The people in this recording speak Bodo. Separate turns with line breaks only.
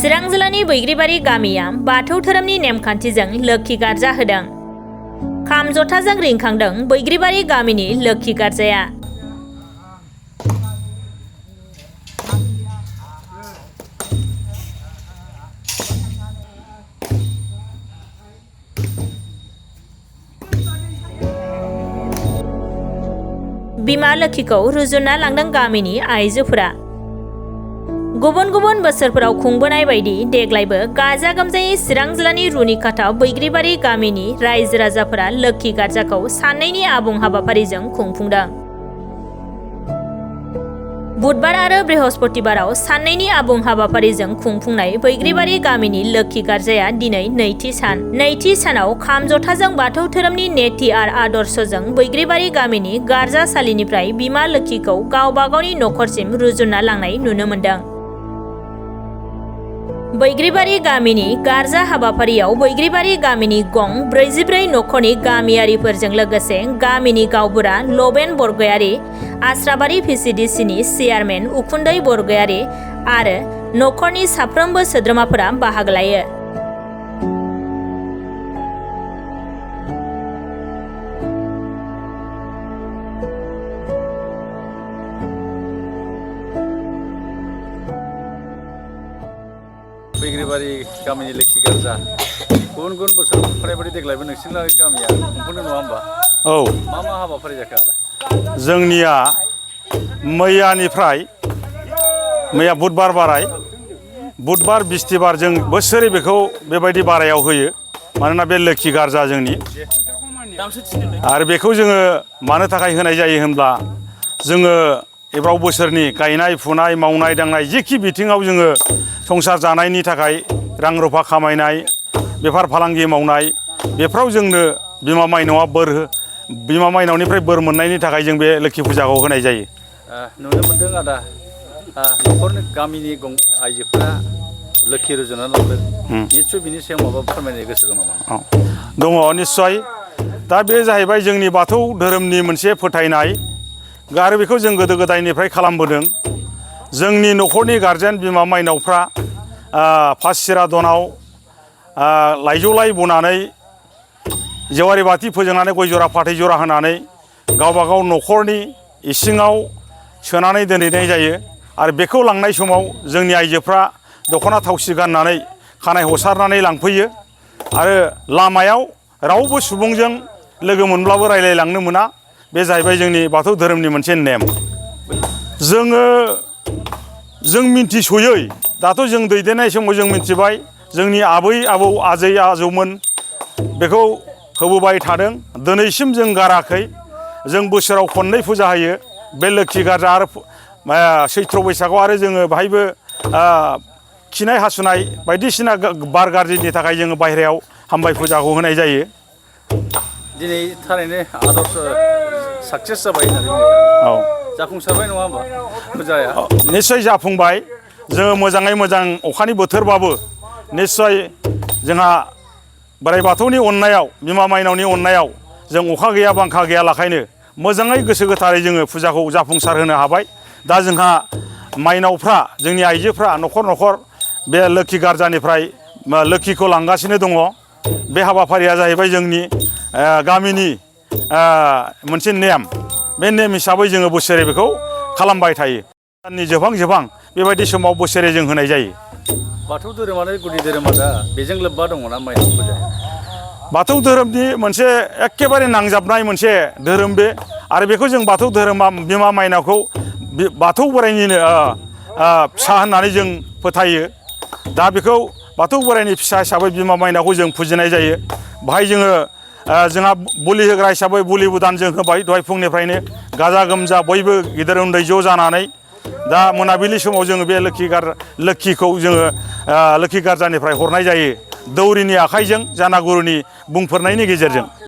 चिरां जिल्लानि बैग्रिबारि गामिया बाथौ धोरोमनि नेमखान्थिजों लोक्षि गार्जा होदों। खाम जथाजों रिंखांदों बैग्रिबारि गामिनि लोक्षि गार्जाया। बिमा लोक्षिखौ रुजुनना लांदों गामिनि आइजोफोरा। गुबुन गुबुन बोसोरफोराव खुंबोनाय बायदि देग्लायबो गाजा गोमजायै चिरां जिल्लानि रुनिखाथा बैग्रिबारि गामिनि रायजो राजाफोरा लोक्षि गार्जाखौ साननैनि आबुं हाबाफारिजों खुंफुंदों। बुधबार आरो बृहस्पतिबाराव साननैनि आबुं हाबाफारिजों खुंफुंनाय बैग्रिबारि गामिनि लोक्षि गार्जाया दिनै नैथि सान। नैथि सानाव खाम जथाजों बाथौ धोरोमनि नेथि आदर्शजों बैग्रिबारि गामिनि गार्जासालिनिफ्राय बिमा लोक्षिखौ गावबा गावनि नखरसिम रुजुनना लांनाय नुनो मोन्दों। बैग्रिबारि गामिनि गार्जा हाबाफारियाव बैग्रिबारि गामिनि गं 44 नखरनि गामियारिफोरजों लोगोसे गामिनि गावबुरा लबेन बरगयारी, आस्राबारि VCDCनि चेयारमेन उखुन्दै बरगयारी आरो नखरनि साफ्रोमबो सोद्रोमाफोरा बाहागो लायो।
बैग्रिबारि गामिनि लोक्षि गार्जा गुबुन गुबुन बोसोर खुंफुनाय बायदि देग्लायबो नोंसिनि गामिया खुंफुंदों नङा होमबा?
औ।
मा हाबाफारि जाखो आदा?
जोंनिया मैया बुधबार बाराय, बुधबार बिस्थिबार जों बोसोरै बेखौ बेबायदि बारायाव होयो। मानोना बे लोक्षि गार्जा जोंनि आरो बेखौ जोङो मानो थाखाय होनाय जायो होनब्ला जोङो एबाराव बोसोरनि गायनाय फुनाय मावनाय दांनाय जेखि बिथिङाव जोङो संसार जानायनि थाखाय रां रुफा खामायनाय बेफार फालांगि मावनाय बेफोराव जोंनो बिमा माइनावनिफ्राय बोर मोननायनि थाखाय जों बे लोक्षि फुजाखौ होनाय जायो।
नुनो मोनदों आदा नखरनि गामिनि आइजोफोरा लोक्षि रुजुनना लांदों। निस्सय बिनि सायाव माबा फोरमायनो गोसो दं नामा?
दङ निस्सय। दा बे जाहैबाय जोंनि बाथौ धोरोमनि मोनसे फोथायनाय आरो बेखौ जों गोदो गोदायनिफ्राय खालामबोदों। जोंनि नखरनि गारजेन बिमा माइनावफ्रा फासिरा दनाव लाइजौ लाइ बनानै जेवारि बाथि फोजोंनानै गय जरा फाथै जरा होनानै गावबा गाव नखरनि इसिङाव सोनानै दोनहैनाय जायो। आरो बेखौ लांनाय समाव जोंनि आइजोफ्रा दख'ना थावसि गाननानै खानाय हसारनानै लांफैयो आरो लामायाव रावबो सुबुंजों लोगो मोनब्लाबो रायलायलांनो मोना। बे जाहैबाय जोंनि बाथौ धोरोमनि मोनसे नेम। जों मिन्थिस'यै दाथ' जों दैदेननाय समाव जों मिन्थिबाय जोंनि आबै आबौ आजै आजौमोन बेखौ होबोबाय थादों। दिनैसिम जों गाराखै। जों बोसोराव खननै फुजा होयो बे लोक्षि गार्जा आरो सैथ्र बैसागआव आरो जोङो बाहायबो खिनाय हासुनाय बायदिसिना बार गाज्रिनि थाखाय जोङो बाहेरायाव हामबाय फुजाखौ होनाय जायो।
दिनै थारैनो आदर्श साक्सेस जाबाय होननानै
औ
जाफुंसारबाय नङा होमबा फुजाया?
निस्सय जाफुंबाय। जोङो मोजाङै मोजां अखानि बोथोरबाबो निस्सय जोंहा बोराइ बाथौनि अननायाव बिमा माइनावनि अननायाव जों अखा गैया बांखा गैया लाखायनो मोजाङै गोसो गोथारै जोङो फुजाखौ जाफुंसार होनो हाबाय। दा जोंहा माइनावफ्रा जोंनि आइजोफ्रा नखर नखर बे लोक्षि गार्जानिफ्राय लोक्षिखौ लांगासिनो दङ। बे हाबाफारिया जाहैबाय जोंनि गामिनि मोनसे नेम। बे नेम हिसाबै जोङो बोसोरै बेखौ खालामबाय थायो। दाननि जोबहां बेबायदि समाव बोसोरै जों होनाय जायो।
बाथौ धोरोमानो गुदि धोरोमा दा बेजों लोब्बा दङना माइनाव फुजाया?
बाथौ धोरोमनि मोनसे एखेबारे नांजाबनाय मोनसे धोरोम बे। आरो बेखौ जों बाथौ धोरोमा बिमा माइनावखौ बाथौ बोराइनिनो फिसा होननानै जों फोथायो। दा बेखौ बाथौ बोराइनि फिसा हिसाबै बिमा माइनावखौ जों फुजिनाय जायो। बाहाय जोंहा बुलि होग्रा हिसाबै बुलि बुदान जों होबाय दहाय फुंनिफ्रायनो गाजा गोमजा बयबो गिदिर उन्दै ज' जानानै। दा मोनाबिलि समाव जोङो बे लोक्षिखौ जोङो लोक्षि गार्जानिफ्राय हरनाय जायो दौरिनि आखाइजों जानागुरुनि बुंफोरनायनि गेजेरजों।